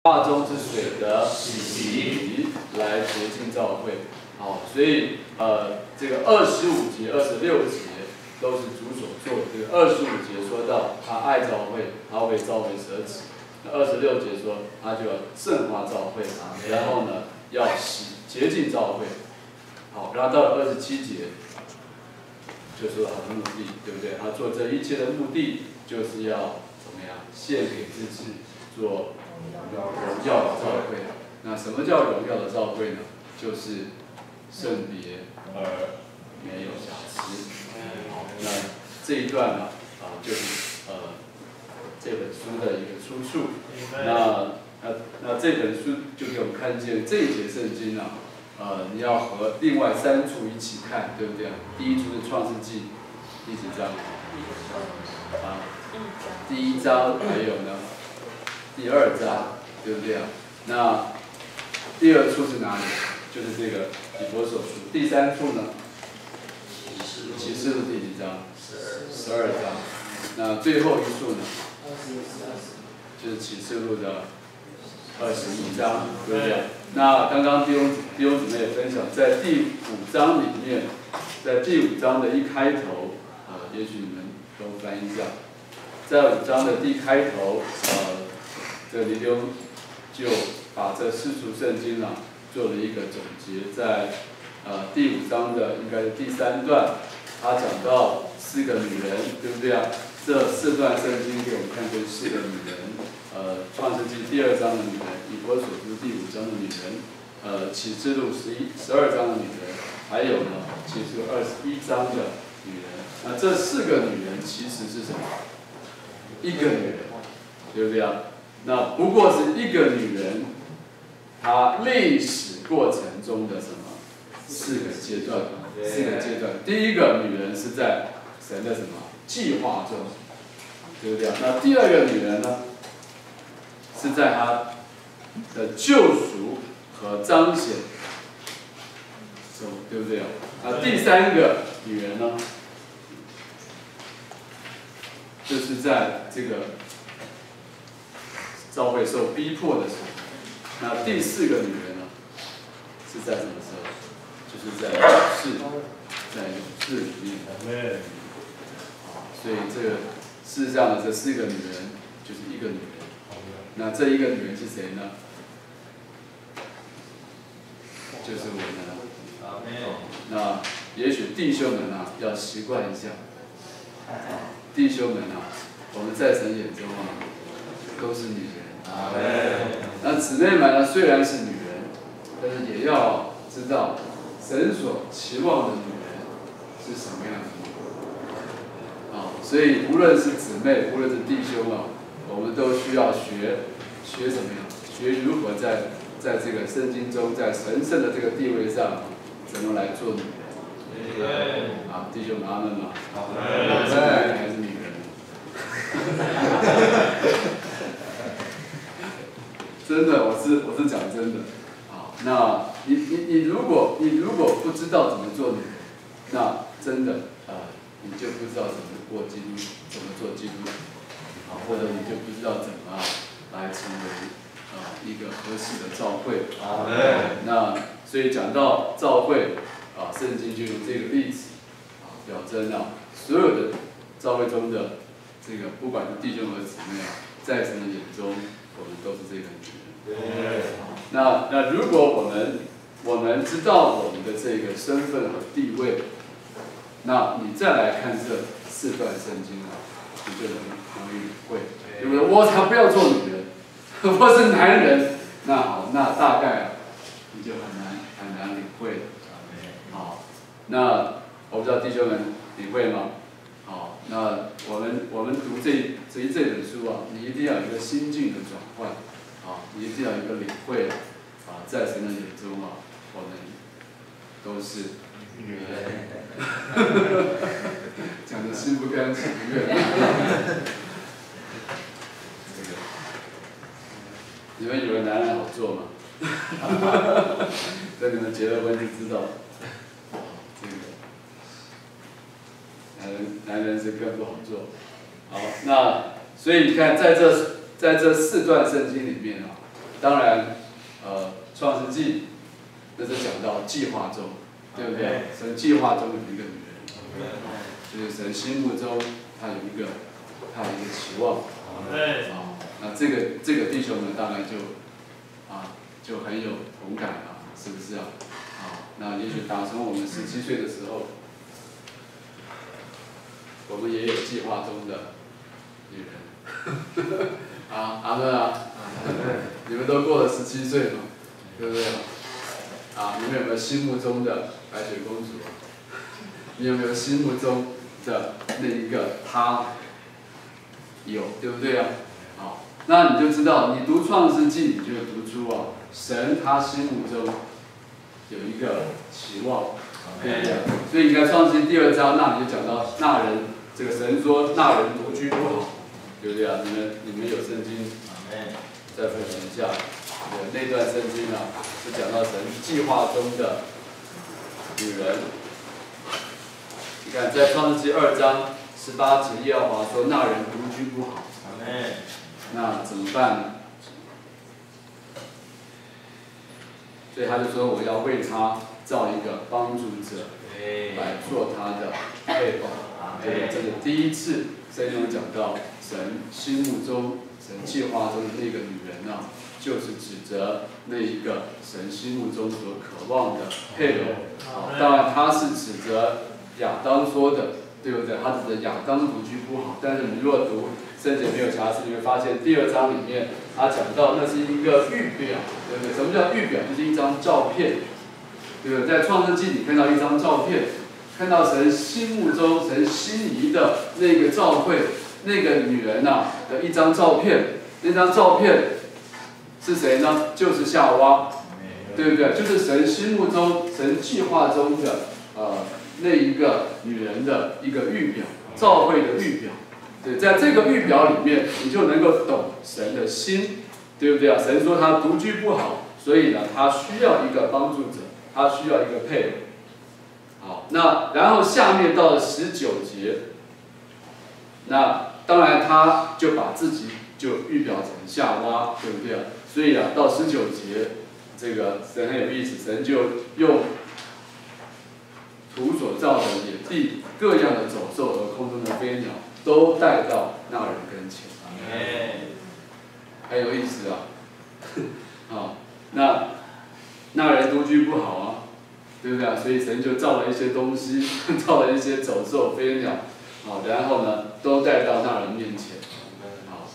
化中之水的洗来洁净教会。好，所以这个25节、26节都是主所做的。这个25节说到他爱教会，他为教会舍己；那26节说他就要圣化教会，然后呢要洁净教会。好，然后到了27节，就说他的目的，对不对？他做这一切的目的就是要怎么样献给自己，做荣耀的教会。那什么叫荣耀的教会呢？就是圣别而没有瑕疵。好，那这一段呢，就是这本书的一个出处。那这本书就给我们看见这一节圣经啊，你要和另外3处一起看，对不对？第一处是创世纪第几章？第1章，还有呢，第2章，对不对啊？那第2处是哪里？就是这个以弗所书。第3处呢？启示录第几章？12章。那最后一处呢？就是启示录的21章，对不对？那刚刚弟兄姊妹也分享，在第5章里面，在第5章的一开头，也许你们都翻译一下，在5章的第一开头，这李弟兄就把这4处圣经啊做了一个总结，在第5章的应该是第3段，他讲到4个女人，对不对啊？这4段圣经给我们看见4个女人，创世纪第2章的女人，以弗所书第5章的女人，启示录12章的女人，还有呢，启示录21章的女人。那这4个女人其实是什么？一个女人，对不对啊？那不过是一个女人，她历史过程中的什么4个阶段？4个阶段。第一个女人是在神的什么计划中，对不对啊？那第2个女人呢，是在她的救赎和彰显中，对不对啊？那第3个女人呢，就是在这个教会受逼迫的时候。那第4个女人呢，是在什么时候？就是在勇士里面。所以这个事实上的这4个女人就是一个女人。那这一个女人是谁呢？就是我们。那也许弟兄们啊，要习惯一下。弟兄们啊，我们在神眼中啊，都是女人。那姊妹们呢，虽然是女人，但是也要知道神所期望的女人是什么样的女人。所以无论是姊妹，无论是弟兄啊，我们都需要学怎么样，学如何在这个圣经中，在神圣的这个地位上，怎么来做女人。弟兄们阿们嘛。是男人还是女人？真的，我是讲真的。那你如果不知道怎么做女人，那真的你就不知道怎么过基督，怎么做基督徒，或者你就不知道怎么来成为一个合适的教会。那所以讲到教会圣经就用这个例子表征所有的教会中的这个不管是弟兄和姊妹在神的眼中，我们都是这个女人。那如果我们知道我们的这个身份和地位，那你再来看这4段圣经你就容易领会，对不对？我才不要做女人，我是男人。那好，那大概你就很难领会。好，那我不知道弟兄们领会吗？好，那我们读这本书你一定要有一个心境的转换，你一定要有一个领会在神的眼中我们都是女人。讲的心不甘情不愿。你们以为男人好做吗？等你们结了婚就知道，这个男人是更不好做。好，那所以你看，在这4段圣经里面当然，创世纪那是讲到计划中，对不对？神计划中有一个女人，就是神心目中他有一个期望。那这个弟兄呢，当然就很有同感了，是不是啊？那也许打从我们17岁的时候，我们也有计划中的女人。阿门啊！你们都过了17岁嘛，对不对？你们有没有心目中的白雪公主？你有没有心目中的那一个她？有，对不对啊？好，那你就知道，你读创世纪，你就会读出神他心目中有一个期望，对不对？所以你看创世纪第2章，那你就讲到那人，这个神说那人独居不好，对不对啊？你们有圣经，再分享一下，那段圣经是讲到神计划中的女人。你看在创世纪2章18节，耶和华说那人独居不好，那怎么办呢？所以他就说我要为他造一个帮助者，来做他的配偶。对，这是第一次圣经讲到神心目中、神计划中的那个女人就是指着那一个神心目中所渴望的配偶。当然他是指着亚当说的，对不对？他指着亚当独居不好，但是你如果读圣经没有瑕疵，你会发现第2章里面他讲到那是一个预表，对不对？什么叫预表？就是一张照片，对不对？在创世纪你看到一张照片，看到神心目中、神心仪的那个教会、那个女人的一张照片，那张照片是谁呢？就是夏娃，对不对？就是神心目中、神计划中的那一个女人的一个预表，教会的预表。对，在这个预表里面，你就能够懂神的心，对不对啊？神说他独居不好，所以呢，他需要一个帮助者，他需要一个配偶。好，那然后下面到了19节，那当然他就把自己就预表成夏娃，对不对啊？所以到19节，这个神很有意思，神就用土所造的野地各样的走兽和空中的飞鸟，都带到那人跟前，很有意思那人独居不好对不对啊？所以神就造了一些东西，造了一些走兽、飞鸟，然后呢，都带到那人面前，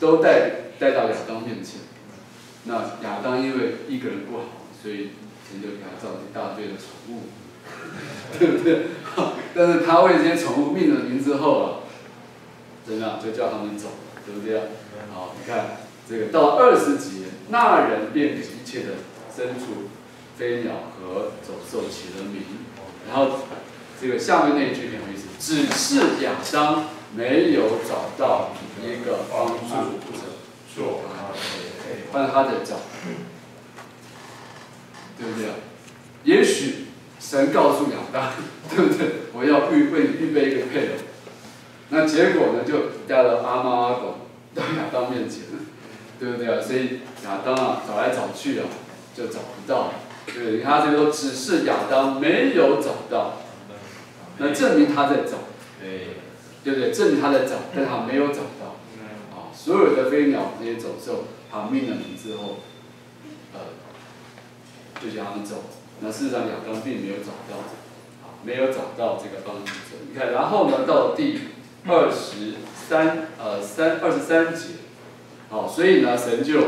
都带到亚当面前。那亚当因为一个人不好，所以神就给他造了一大堆的宠物，对不对？但是他为这些宠物命了名之后怎么样？就叫他们走，对不对啊？好，你看这个到20节，那人便给一切的牲畜、飞鸟和走兽起了名。然后这个下面那一句很有意思，只是亚当没有找到一个帮助者做他的配偶，帮他的找，对不对啊？也许神告诉亚当，对不对？我要为你预备一个配偶。那结果呢，就带了阿猫阿狗到亚当面前，对不对啊？所以亚当找来找去就找不到，对不对？他这个说只是亚当没有找到，那证明他在找，对不对？证明他在找，但他没有找到。所有的飞鸟这些走兽，他命了名之后，就叫他们走。那事实上亚当并没有找到，没有找到这个帮助者。你看，然后呢，到了第23节，所以呢，神就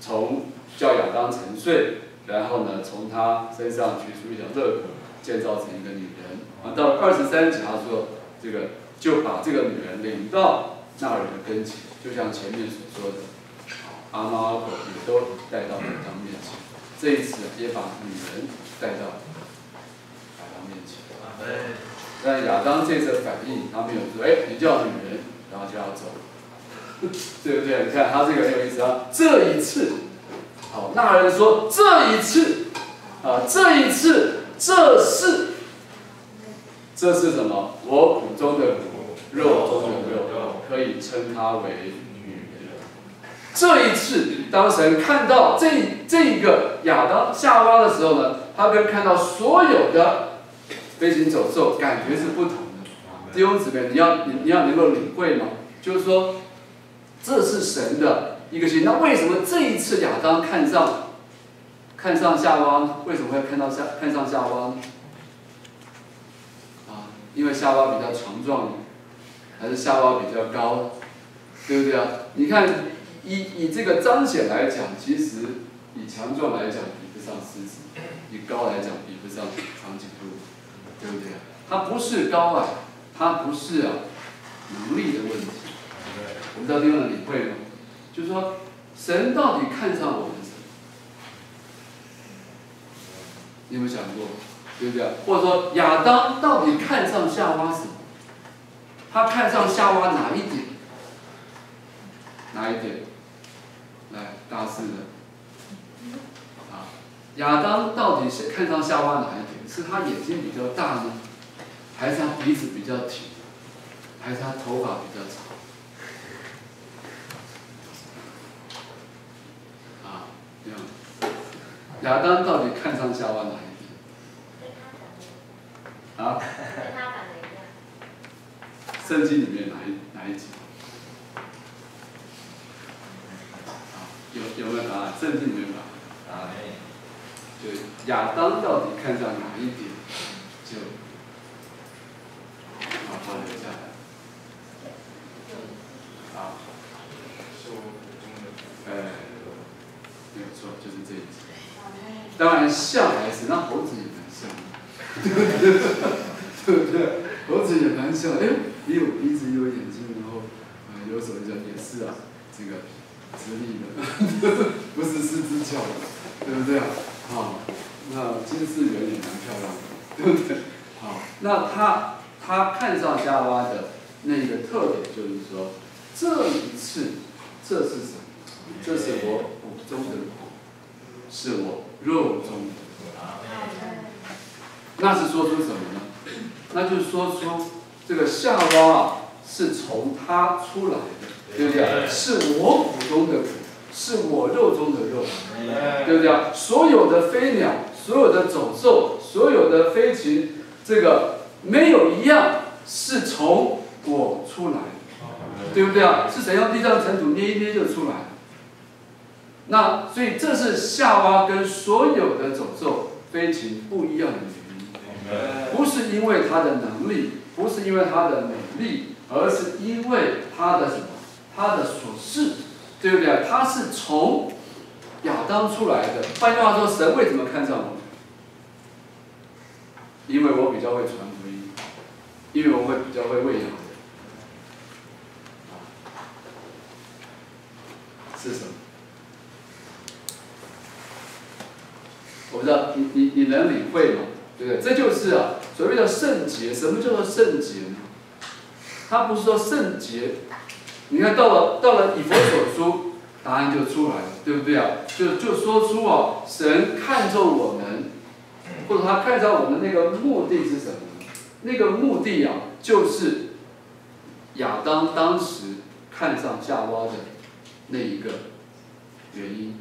从叫亚当沉睡，然后呢，从他身上取出一条肋骨，建造成一个女人。到了23节，他说这个就把这个女人领到那人的跟前，就像前面所说的，阿猫阿狗也都带到亚当面前。这一次也把女人带到亚当面前。但亚当这次反应，他没有说，你叫女人，然后就要走，对不对？你看他这个很有意思这一次，那人说这一次，这是什么？我骨中的骨，肉中的肉，可以称她为女人。这一次，当神看到这个亚当夏娃的时候呢，他跟看到所有的飞行走兽感觉是不同的。弟兄姊妹，你要能够领会吗？就是说，这是神的一个心。那为什么这一次亚当看上夏娃呢？为什么会看上夏娃呢？因为夏娃比较强壮，还是夏娃比较高，对不对啊？你看，以这个彰显来讲，其实以强壮来讲比不上狮子，以高来讲比不上长颈鹿，对不对啊？它不是高矮，它不是能力的问题。我们知道地方的领会吗？就是说，神到底看上我们什么？你有没有想过？对不对？或者说亚当到底看上夏娃什么？他看上夏娃哪一点？哪一点？来，大四的。亚当到底是看上夏娃哪一点？是他眼睛比较大呢，还是他鼻子比较挺，还是他头发比较长？这样，亚当到底看上夏娃哪一点？圣经里面哪一集？有没有答案？圣经里面答案。就亚当到底看上哪一点，就保留下来。没有错，就是这一集。当然像还是，那猴子也蛮像的，对不对？猴子也蛮像，也有鼻子，也有眼睛，然后有手脚，也是这个直立的，不是四只脚的，对不对啊？那金丝猿也蛮漂亮的，对不对？那他看上夏娃的那个特点就是说，这一次，这是什么？这是我骨中的骨，是我肉中的。那是说出什么呢？那就是说出这个夏娃是从他出来的，对不对？是我骨中的骨，是我肉中的肉，对不对？所有的飞鸟，所有的走兽，所有的飞禽，这个没有一样是从我出来的，对不对啊？是谁用地上尘土捏一捏就出来了？那所以这是夏娃跟所有的走兽、飞禽不一样的原因，不是因为它的能力，不是因为它的美丽，而是因为它的什么？它的所示，对不对？它是从亚当出来的。换句话说，神为什么看上我们？因为我比较会传福音，因为我会比较会喂养人。是什么？我不知道你能领会吗？对不对？这就是所谓的圣洁。什么叫做圣洁呢？它不是说圣洁。你看到了以弗所书，答案就出来了，对不对啊？就说出神看重我们，或者他看上我们那个目的是什么呢？那个目的就是亚当当时看上夏娃的那一个原因。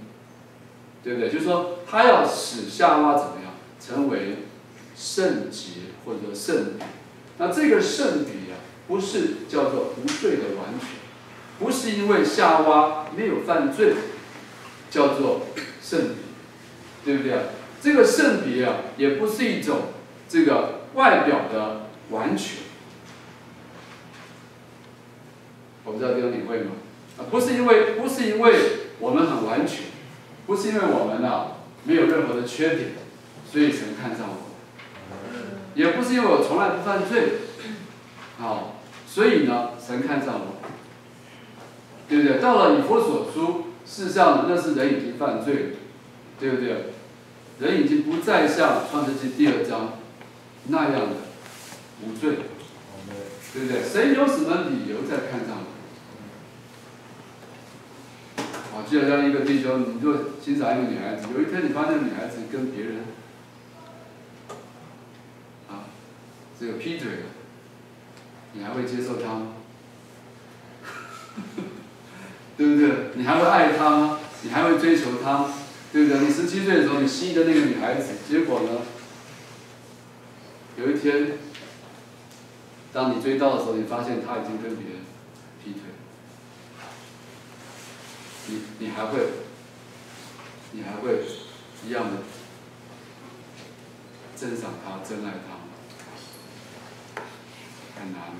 对不对？就是说，他要使夏娃怎么样成为圣洁或者圣比？那这个圣比不是叫做无罪的完全，不是因为夏娃没有犯罪，叫做圣比，对不对？这个圣比也不是一种这个外表的完全。我不知道这个领会吗？不是因为我们很完全。不是因为我们没有任何的缺点，所以神看上我；也不是因为我从来不犯罪，所以呢神看上我，对不对？到了以弗所书，事实上那是人已经犯罪了，对不对？人已经不再像创世纪第2章那样的无罪，对不对？谁有什么理由再看上我？就好像一个弟兄，你就欣赏一个女孩子，有一天你发现女孩子跟别人这个劈腿了，你还会接受她吗？对不对？你还会爱她吗？你还会追求她吗？对不对？你17岁的时候，你心仪的那个女孩子，结果呢？有一天，当你追到的时候，你发现她已经跟别人劈腿，你还会一样的珍赏她、珍爱她吗？很难啊，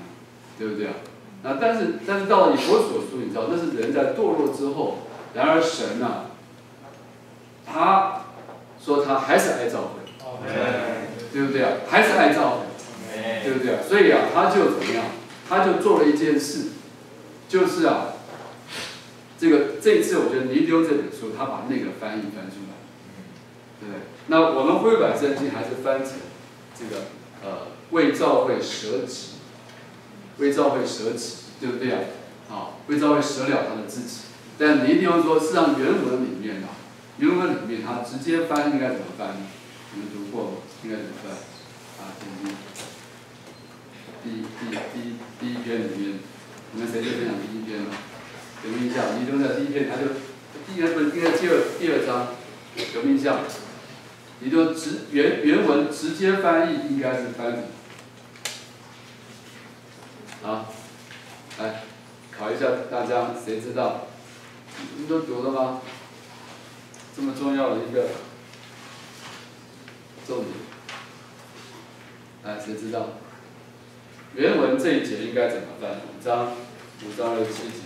对不对啊？那但是到了以弗所书，你知道那是人在堕落之后，然而神啊，他说他还是爱教会，对不对啊？还是爱教会，对不对啊？所以啊，他就怎么样？他就做了一件事，就是啊，这一次我觉得尼丢这本书，他把那个翻译翻出来，对不对？那我们恢复版圣经还是翻成这个为教会舍己，为教会舍己，对不对啊？啊，为教会舍了他的自己。但尼丢说，实际上原文里面啊，原文里面他直接翻应该怎么翻？你们读过吗？应该怎么翻？啊，第一篇里面，你们谁就分享第一篇了？有没有印象？尼丢在第一篇，他就第二章有没有印象？尼丢原文直接翻译应该是翻什么？好，来考一下大家，谁知道？你们都读了吗？这么重要的一个重点，来，谁知道？原文这一节应该怎么翻？5章27节，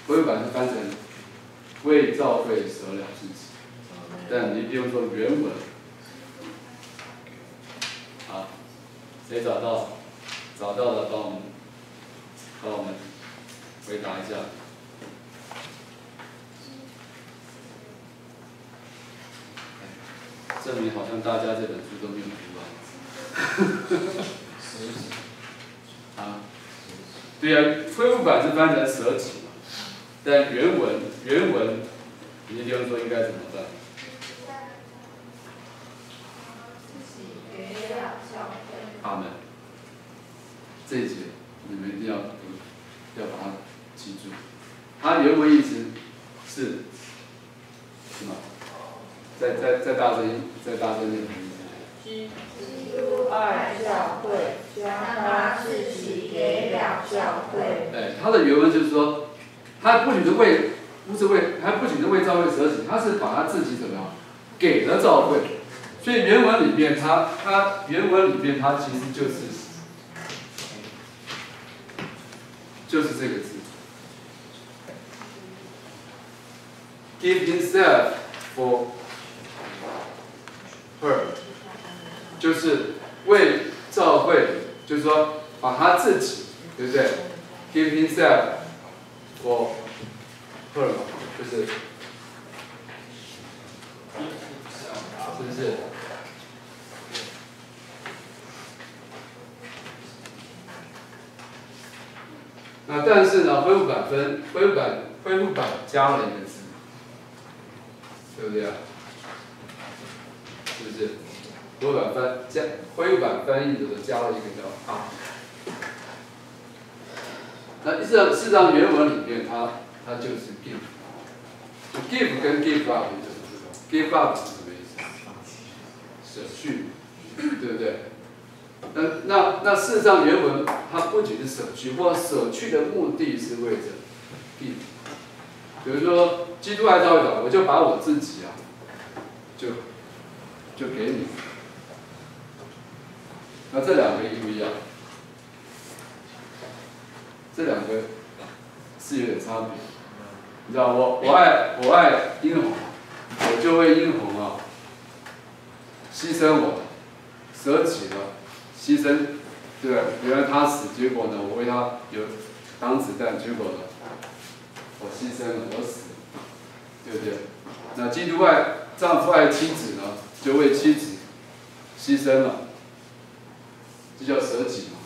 恢复版是翻成为教会舍了自己，但你不用说原文。好，谁找到？找到了，帮我们回答一下。证明好像大家这本书都没有读完。啊，对呀、恢复版是翻成舍己嘛，但原文，你地方说应该怎么办？阿门。这一节你们一定要读，要把它记住。它原文意思是什么？再大声念。基督爱教会，将他自己给了教会。哎，他的原文就是说，他不仅是为教会舍己，他是把他自己怎么样给了教会。所以原文里面他其实就是这个字 ，give himself for her， 就是为教会，就是说把他自己，对不对 ？give himself for her， 就是是不是？那但是呢，恢复版加了一个字，对不对啊？是不是？恢复版翻译的时候加了一个叫啊。那事实上原文里面它就是 give， 就 give 跟 give up 你怎么知道 ？give up 是什么意思？舍去，对不对？那事实上原文它不仅是舍去，或舍去的目的是为着 give。比如说基督爱教会的，我就把我自己啊，就给你。那这两个一不一样？这两个是有点差别。你知道我爱殷红，我就为殷红啊牺牲我，舍己了，牺牲，对吧？原来他死，结果呢，我为他有挡子弹，结果呢，我牺牲了，我死了，对不对？那基督丈夫爱妻子呢，就为妻子牺牲了，这叫舍己嘛。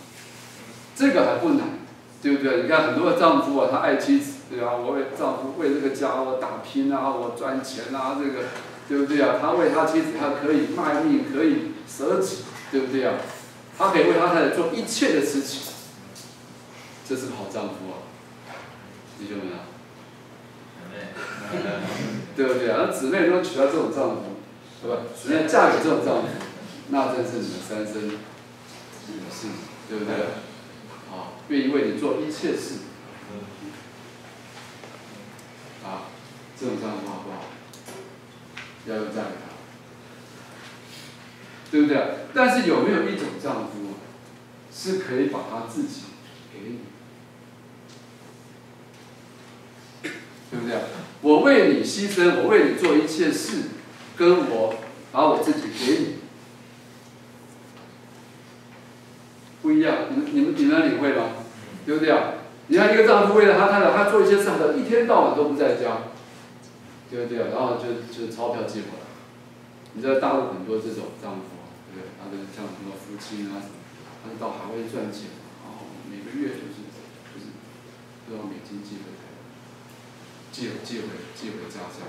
这个还不难，对不对？你看很多的丈夫啊，他爱妻子，对吧？我为丈夫为这个家我打拼啊，我赚钱啊，这个对不对啊？他为他妻子，他可以卖命，可以舍己，对不对啊？他可以为他太太做一切的事情，这是好丈夫啊。弟兄们啊，对不对啊？那姊妹都娶到这种丈夫，对吧？姊妹嫁给这种丈夫，那真是你们三生有幸，对不对？啊，愿意为你做一切事。啊，这种丈夫好不好？要嫁给他，对不对？但是有没有一种丈夫是可以把他自己给你？对不对？我为你牺牲，我为你做一切事，跟我把我自己给你不一样。你们领会吗？对不对啊？你看一个丈夫为了他太太，他做一些事，他一天到晚都不在家，对不对啊？然后就钞票寄回来。你知道大陆很多这种丈夫，对不对？他的像什么夫妻啊什么，他是到海外赚钱，然后每个月就是都要美金寄回来。寄回家乡，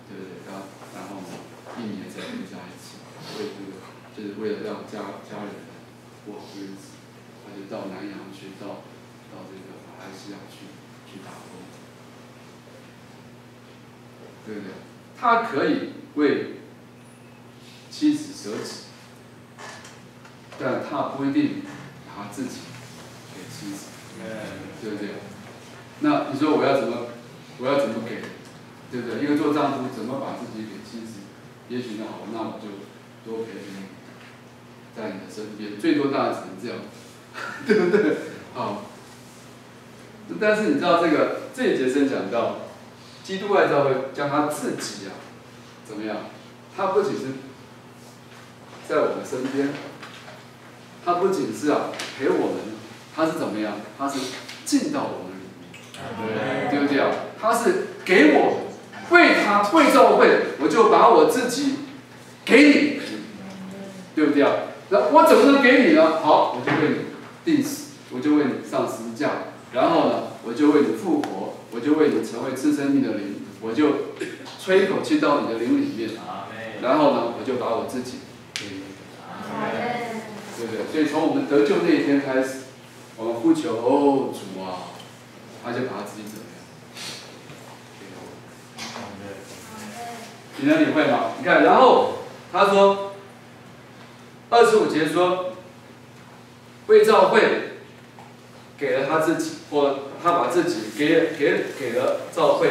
对不对？然后1年再回家一次，就是为了让家人过好日子，他就到南洋去，到这个马来西亚去打工，对不对？他可以为妻子舍己，但他不一定把他自己给妻子，对不对？那你说我要怎么给，对不对？一个做丈夫怎么把自己给妻子？也许那好，那我就多陪陪你，在你的身边，最多当然只能这样，对不对？好。但是你知道这一节圣讲到，基督爱教会将他自己怎么样？他不仅是在我们身边，他不仅是陪我们，他是怎么样？他是进到我们里面，对不对啊？他是给我为教会，我就把我自己给你，对不对啊？那我怎么能给你呢？好，我就为你定死，我就为你上十字架，然后呢，我就为你复活，我就为你成为赐生命的灵，我就吹一口气到你的灵里面，然后呢，我就把我自己给你，对不对？所以从我们得救那一天开始，我们呼求哦主啊，他就把他自己怎么样？你能领会吗？你看，然后他说，25节说，为教会给了他自己，或他把自己给了教会，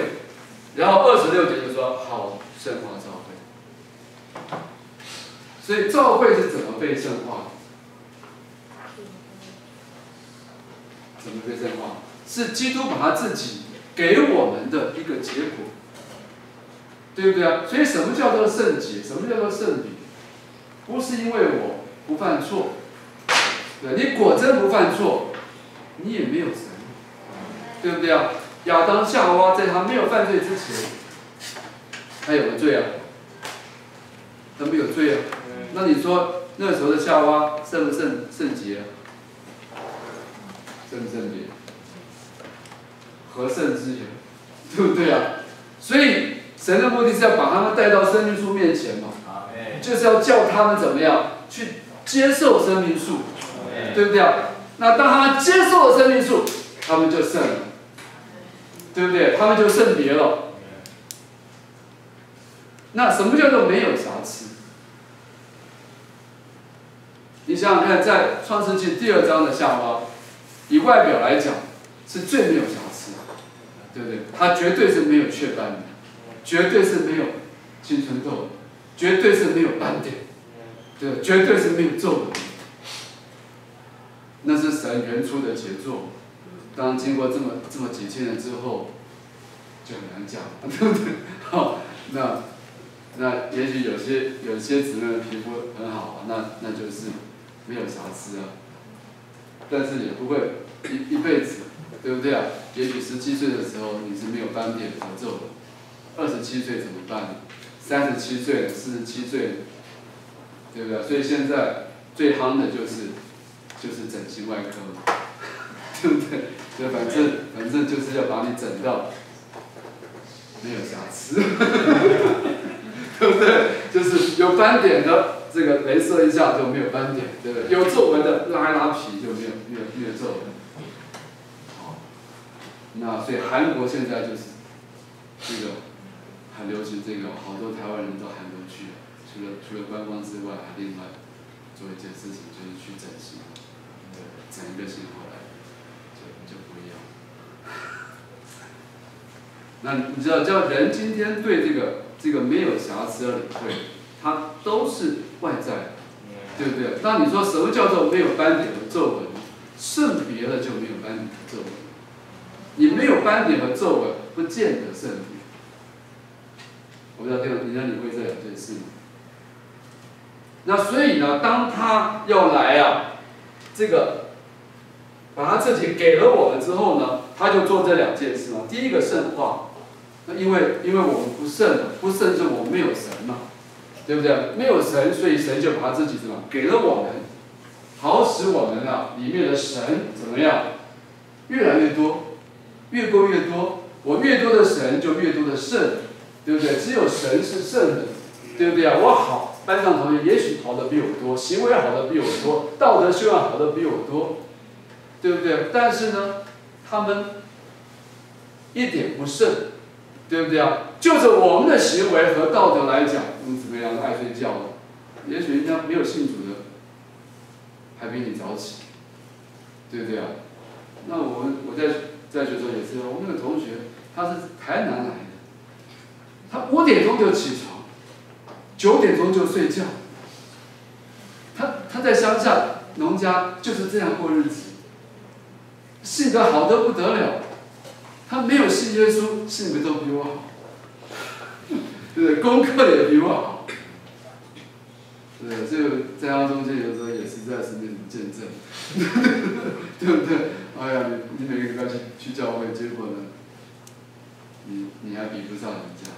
然后26节就说好圣化教会。所以教会是怎么被圣化的？怎么被圣化？是基督把他自己给我们的一个结果。对不对啊？所以什么叫做圣洁？什么叫做圣礼？不是因为我不犯错，对，你果真不犯错，你也没有神，对不对啊？亚当夏娃在他没有犯罪之前，他有没有罪啊？他没有罪啊。那你说那时候的夏娃圣不圣洁？圣不圣洁？何圣之有？对不对啊？所以。神的目的是要把他们带到生命树面前嘛，就是要叫他们怎么样去接受生命树，对不对啊？那当他们接受了生命树，他们就圣了，对不对？他们就圣别了。那什么叫做没有瑕疵？你想想看，在创世纪第2章的夏娃，以外表来讲是最没有瑕疵，对不对？她绝对是没有雀斑的。绝对是没有青春痘，绝对是没有斑点，对，绝对是没有皱纹。那是神原初的杰作。当经过这么几千年之后，就很难讲，对不对？好，那也许有些姊妹的皮肤很好那就是没有瑕疵啊，但是也不会一辈子，对不对啊？也许17岁的时候你是没有斑点和皱纹。27岁怎么办？37岁了，47岁了，对不对？所以现在最夯的就是整形外科嘛，对不对？所以反正就是要把你整到没有瑕疵，对不对？就是有斑点的这个雷射一下就没有斑点，对不对？有皱纹的拉一拉皮就没有皱纹。那所以韩国现在就是这个很流行这个，好多台湾人都韩国去了，除了观光之外，还另外做一件事情，就是去整形，对，整一个型回来，就不一样。那你知道，叫人今天对这个没有瑕疵的领会，它都是外在，对不对？当你说什么叫做没有斑点和皱纹，圣别了就没有斑点和皱纹。你没有斑点和皱纹，不见得圣别。我不知道你能理会这两件事吗？那所以呢，当他要来这个把他自己给了我们之后呢，他就做这两件事嘛。第一个圣化，那因为我们不圣，不圣是我们没有神嘛，对不对？没有神，所以神就把他自己什么给了我们，好使我们里面的神怎么样，越来越多，越过越多。我越多的神，就越多的圣，对不对？只有神是圣的，对不对啊？我好，班上同学也许好的比我多，行为好的比我多，道德修养好的比我多，对不对？但是呢，他们一点不圣，对不对啊？就着我们的行为和道德来讲，怎么样？爱睡觉的，也许人家没有信主的，还比你早起，对不对啊？那我在学校也是，我那个同学他是台南来的，他5点钟就起床，9点钟就睡觉。他在乡下农家就是这样过日子，性格好得不得了。他没有信耶稣，性格都比我好，对不对？功课也比我好。对，这个在他中间有时候也实在是那种见证，对不对？哎呀，你每个礼拜去教会，结果呢，你还比不上人家。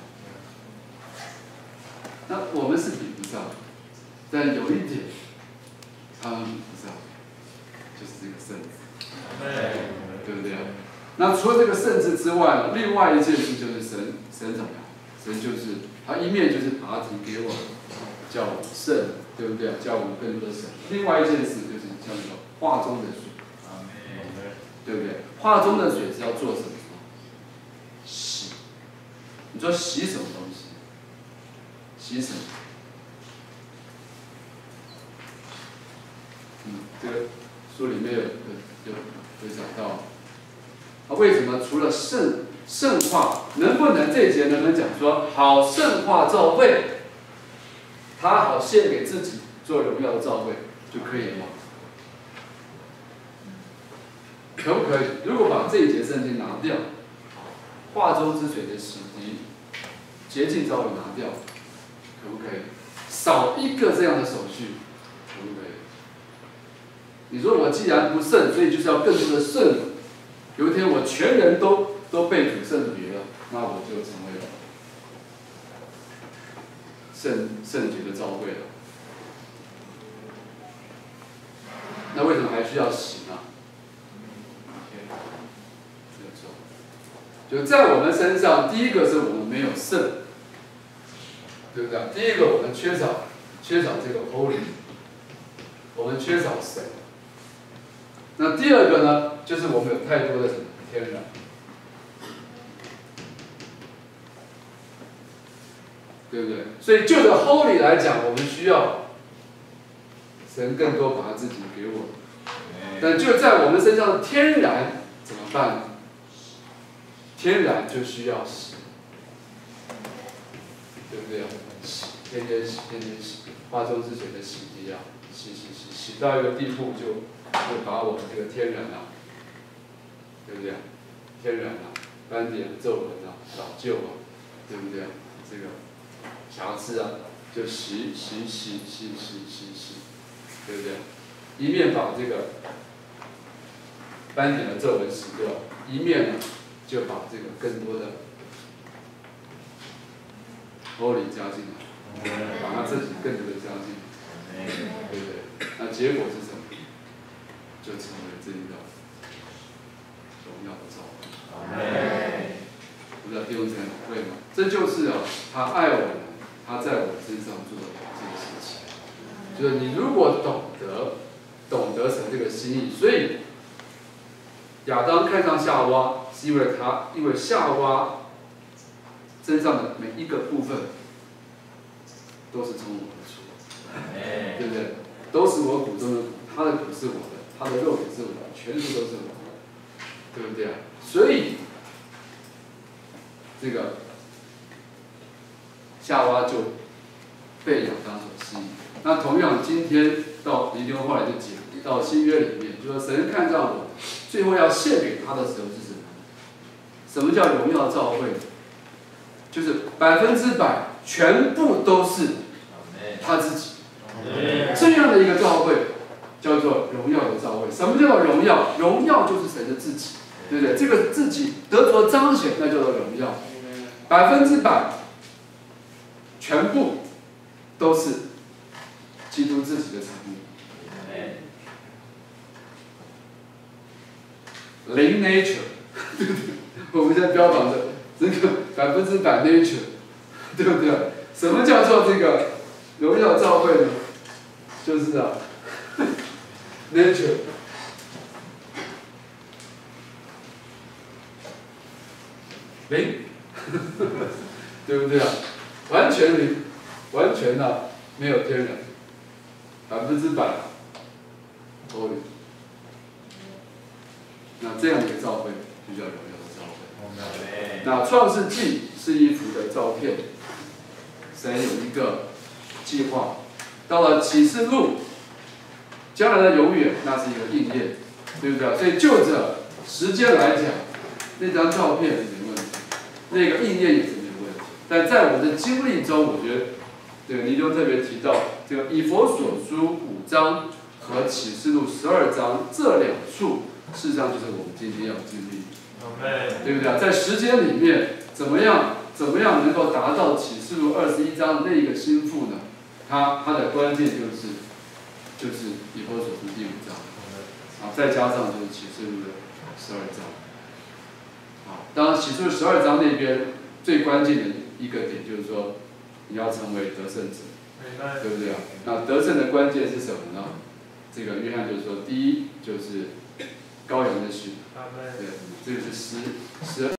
那我们是比不上，但有一点，他们比不上，就是这个圣子，对不对？那除了这个圣子之外呢，另外一件事就是神怎么样？神就是他一面就是把题给我们，叫我们圣，对不对？叫我们更多的神。另外一件事就是叫做画中的水，对不对？画中的水是要做什么？洗。你说洗什么东西？洗什么？这个书里面有讲到，为什么除了圣化，能不能这一节能不能讲说好圣化教会，他好献给自己做荣耀的教会就可以了吗？可不可以？如果把这一节圣经拿掉，化中之水的洗涤、洁净教会拿掉，可不可以？少一个这样的手续，可不可以？你说我既然不圣，所以就是要更多的圣。有一天我全人都被主圣别了，那我就成为了圣洁的教会了。那为什么还需要洗呢？就在我们身上，第一个是我们没有圣，对不对？第一个我们缺少这个 holy， 我们缺少神。那第二个呢，就是我们有太多的天然，对不对？所以就着 holy 来讲，我们需要神更多把自己给我们。但就在我们身上的天然怎么办呢？天然就需要洗，对不对？洗，天天洗，化中之水的洗涤啊，洗到一个地步就把我们这个天然对不对？天然斑点、皱纹老旧对不对？这个瑕疵就洗，对不对？一面把这个斑点的皱纹洗掉，一面呢就把这个更多的 holy 加进来，把他自己更多的加进来，对不对？那结果是什么？就成为这一个荣耀的造物。不知道弟兄姊妹会吗？这就是他爱我们，他在我们身上做的这个事情。就是你如果懂得神这个心意，所以亚当看上夏娃是因为夏娃身上的每一个部分都是从我而出，对不对？都是我骨中的骨，他的骨是我的，他的肉也是我的，全部都是我的，对不对啊？所以这个夏娃就被亚当所吸引。那同样，今天到尼丢后来就讲到新约里面，就说神看上我，最后要献给他的时候是什么？什么叫荣耀召会？就是100%全部都是他自己。这样的一个召会叫做荣耀的召会。什么叫做荣耀？荣耀就是神的自己，对不对？这个自己得着彰显，那叫做荣耀。100%全部都是基督自己的产物。零 nature， 我们现在标榜的这个100% nature， 对不对？什么叫做这个荣耀召会呢？就是nature， 零，对不对啊？完全零，完全没有天然，100%都零。那这样的一个召会就叫荣耀的召会。那创世纪是一幅的照片，神有一个计划。到了启示录，将来的永远，那是一个应验，对不对？所以就着时间来讲，那张照片是没问题，那个应验也是没问题。但在我们的经历中，我觉得，这个尼丢特别提到，这个以弗所书5章和启示录12章这两处。事实上就是我们今天要经历，对不对？在时间里面，怎么样能够达到启示录21章的那个心腹呢？它的关键就是以弗所书第5章，再加上就是启示录的12章，当然启示录12章那边最关键的一个点就是说，你要成为得胜者，对不对啊？那得胜的关键是什么呢？这个约翰就说，第一就是。羔羊的血，对，这个是12